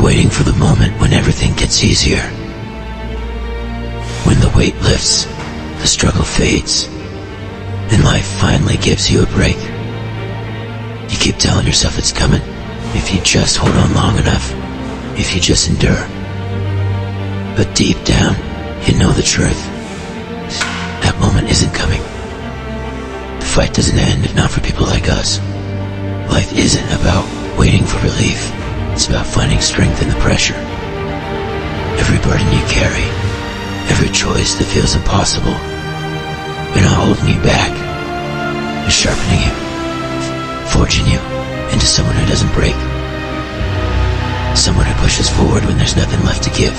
waiting for the moment when everything gets easier. When the weight lifts, the struggle fades, and life finally gives you a break. You keep telling yourself it's coming, if you just hold on long enough, if you just endure. But deep down, you know the truth. That moment isn't coming. The fight doesn't end if not for people like us. Life isn't about waiting for relief. It's about finding strength in the pressure. Every burden you carry, every choice that feels impossible, they're not holding you back. They're sharpening you, forging you into someone who doesn't break. Someone who pushes forward when there's nothing left to give.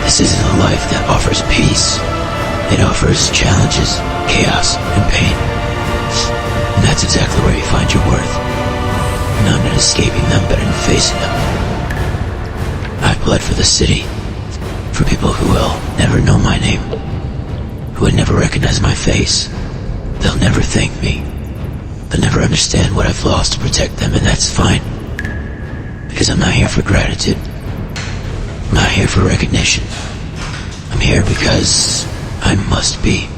This isn't a life that offers peace. It offers challenges, chaos, and pain. And that's exactly where you find your worth. Not in escaping them, but in facing them. I've bled for the city, for people who will never know my name, who would never recognize my face. They'll never thank me. They'll never understand what I've lost to protect them, and that's fine. Because I'm not here for gratitude. I'm not here for recognition. I'm here because I must be.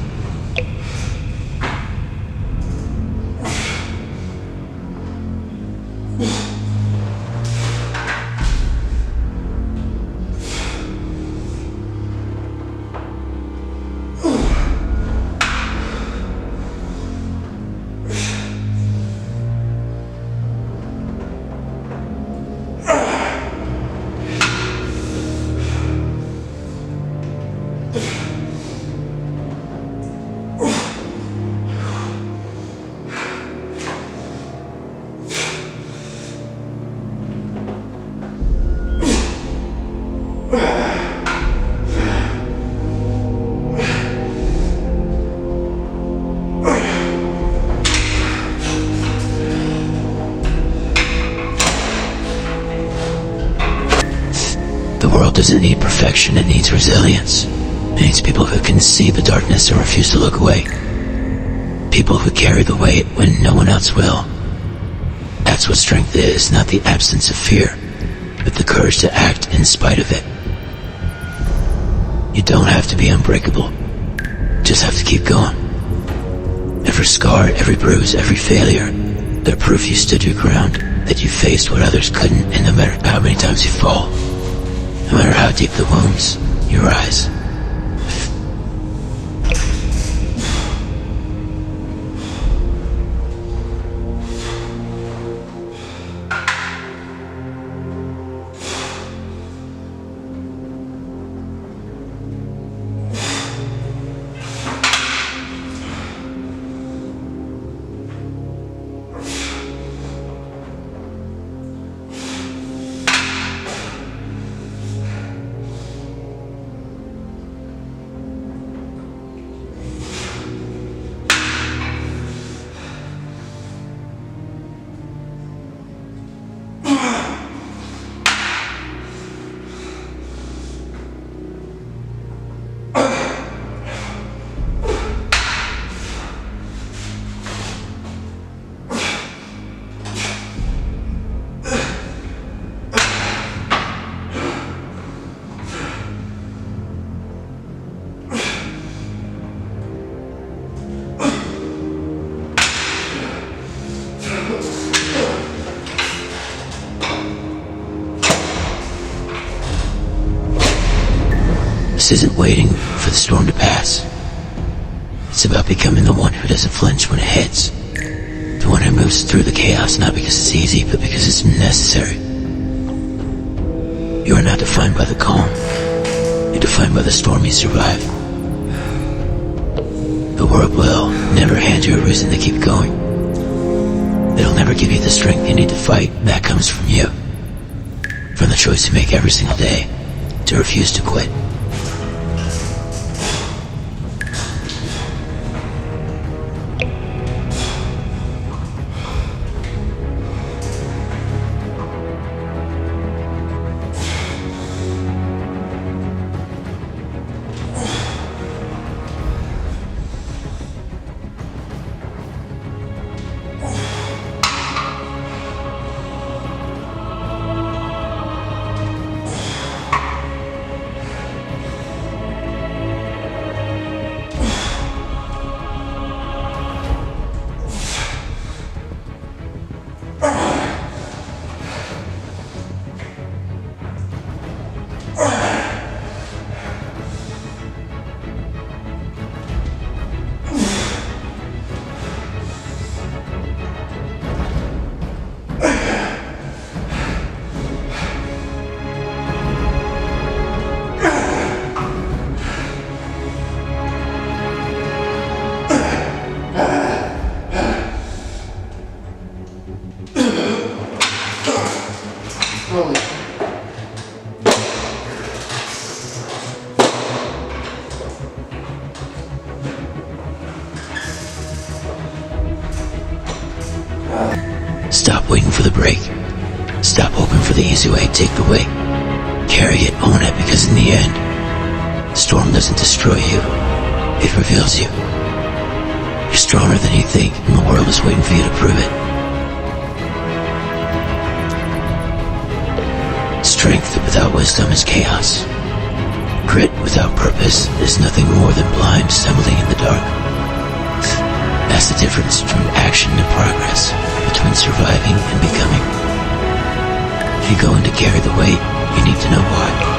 The world doesn't need perfection, it needs resilience. It needs people who can see the darkness and refuse to look away. People who carry the weight when no one else will. That's what strength is, not the absence of fear, but the courage to act in spite of it. You don't have to be unbreakable. Just have to keep going. Every scar, every bruise, every failure, they're proof you stood your ground, that you faced what others couldn't, and no matter how many times you fall, no matter how deep the wounds, you rise. This isn't waiting for the storm to pass. It's about becoming the one who doesn't flinch when it hits. The one who moves through the chaos not because it's easy, but because it's necessary. You are not defined by the calm. You're defined by the storm you survive. The world will never hand you a reason to keep going. It'll never give you the strength you need to fight. That comes from you. From the choice you make every single day to refuse to quit. Stop waiting for the break. Stop hoping for the easy way. Take the weight. Carry it, own it, because in the end, the storm doesn't destroy you. It reveals you. You're stronger than you think, and the world is waiting for you to prove it. Strength without wisdom is chaos. Grit without purpose is nothing more than blind stumbling in the dark. That's the difference between action and progress, between surviving and becoming. If you're going to carry the weight, you need to know why.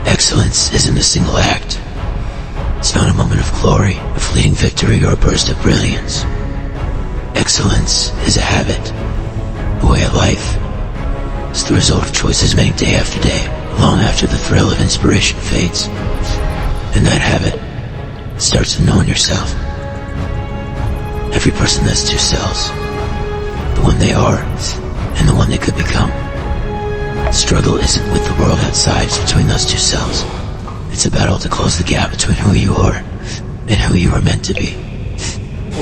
Excellence isn't a single act. It's not a moment of glory, a fleeting victory, or a burst of brilliance. Excellence is a habit, a way of life. It's the result of choices made day after day, long after the thrill of inspiration fades. And that habit starts with knowing yourself. Every person has two selves, the one they are and the one they could become. The struggle isn't with the world outside, it's between those two selves. It's a battle to close the gap between who you are and who you are meant to be.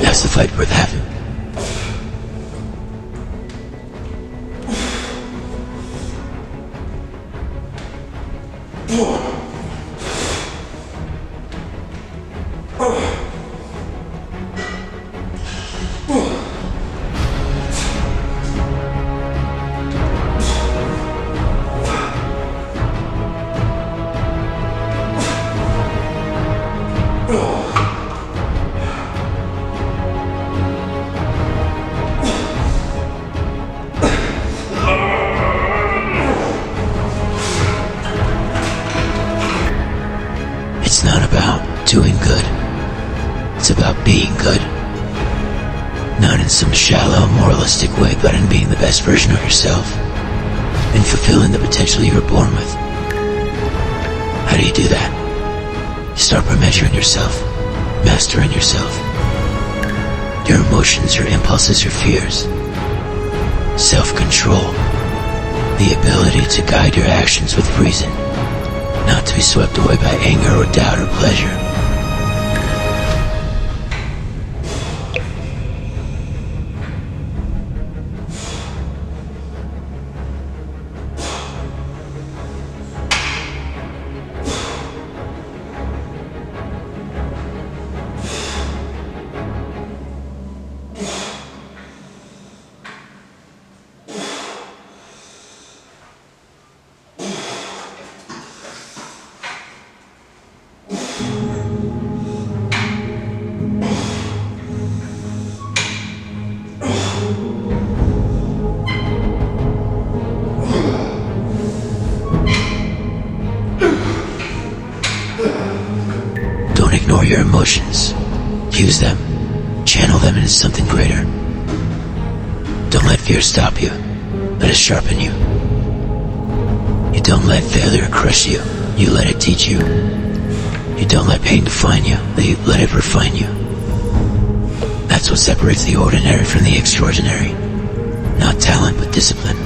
That's the fight worth having. It's not about doing good. It's about being good. Not in some shallow, moralistic way, but in being the best version of yourself and fulfilling the potential you were born with. How do you do that? You start by measuring yourself, mastering yourself. Your emotions, your impulses, your fears. Self-control. The ability to guide your actions with reason, not to be swept away by anger or doubt or pleasure. Don't ignore your emotions. Use them. Channel them into something greater. Don't let fear stop you. Let it sharpen you. You don't let failure crush you. You let it teach you. You don't let pain define you. You let it refine you. That's what separates the ordinary from the extraordinary. Not talent, but discipline.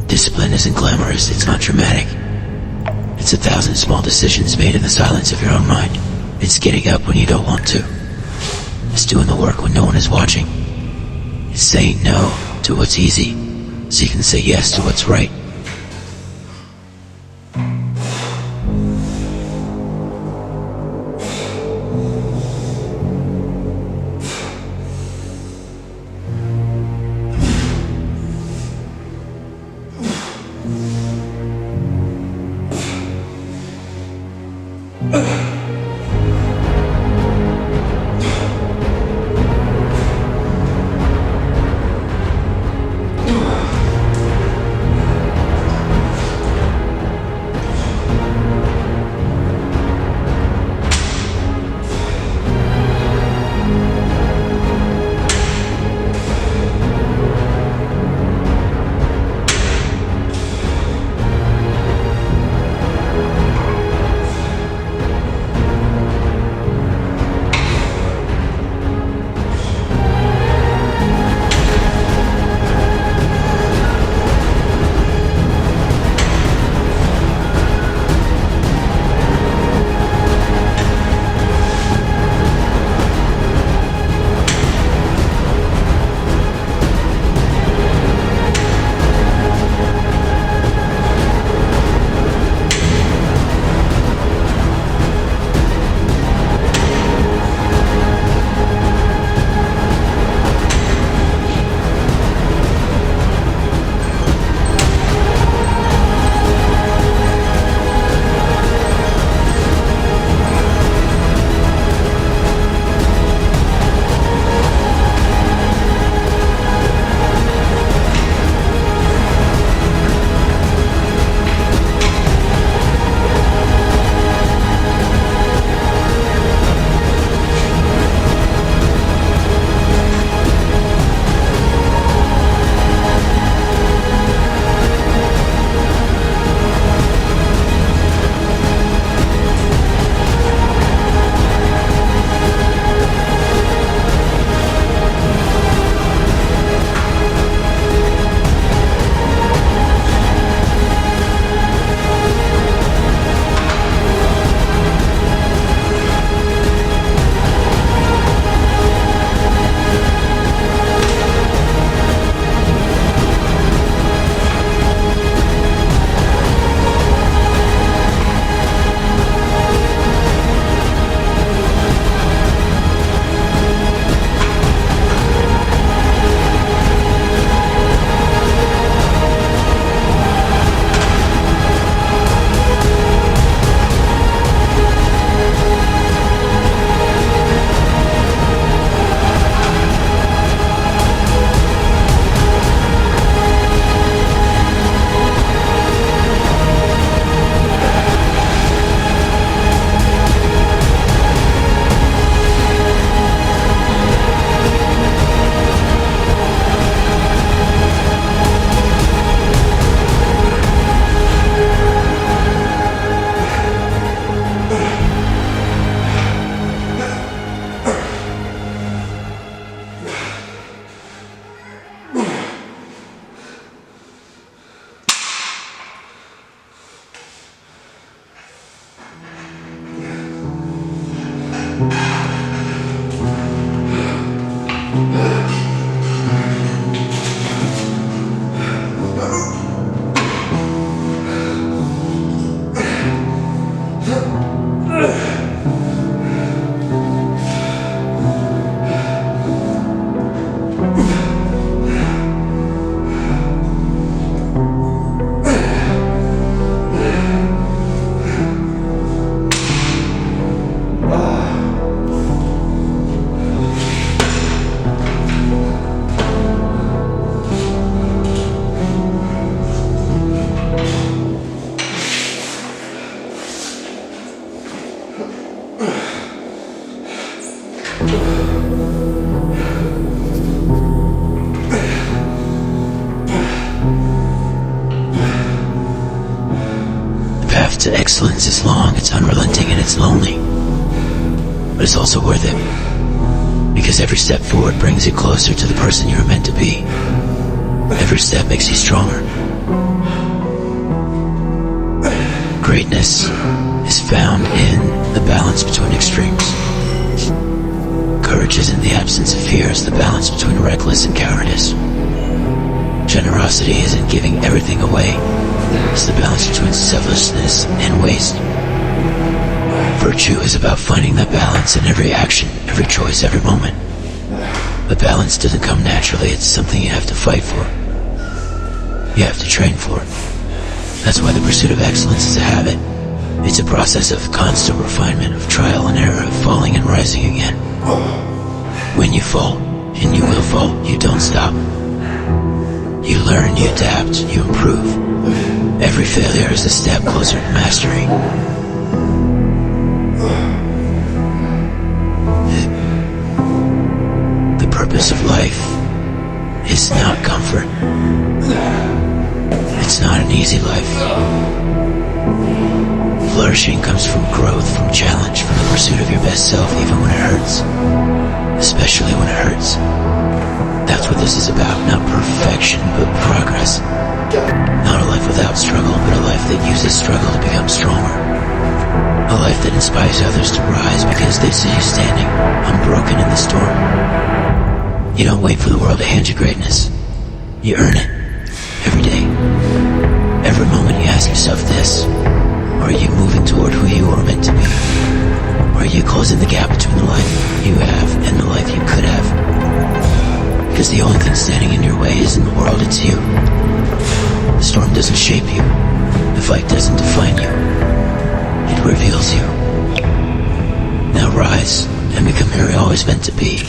Discipline isn't glamorous. It's not dramatic. It's 1,000 small decisions made in the silence of your own mind. It's getting up when you don't want to. It's doing the work when no one is watching. It's saying no to what's easy, so you can say yes to what's right. The path to excellence is long, it's unrelenting, and it's lonely. But it's also worth it. Because every step forward brings you closer to the person you're meant to be. Every step makes you stronger. Greatness is found in the balance between extremes. Courage isn't the absence of fear, it's the balance between reckless and cowardice. Generosity isn't giving everything away, it's the balance between selflessness and waste. Virtue is about finding that balance in every action, every choice, every moment. But balance doesn't come naturally, it's something you have to fight for. You have to train for it. That's why the pursuit of excellence is a habit. It's a process of constant refinement, of trial and error, of falling and rising again. When you fall, and you will fall, you don't stop. You learn, you adapt, you improve. Every failure is a step closer to mastery. The purpose of life is not comfort. It's not an easy life. Flourishing comes from growth, from challenge, from the pursuit of your best self, even when it hurts. Especially when it hurts. That's what this is about, not perfection, but progress. Not a life without struggle, but a life that uses struggle to become stronger. A life that inspires others to rise because they see you standing, unbroken in the storm. You don't wait for the world to hand you greatness. You earn it. Every day. Every moment you ask yourself this: are you moving toward who you are meant to be? Or are you closing the gap between the life you have and the life you could have? Because the only thing standing in your way isn't the world, it's you. The storm doesn't shape you. The fight doesn't define you. It reveals you. Now rise and become who you're always meant to be.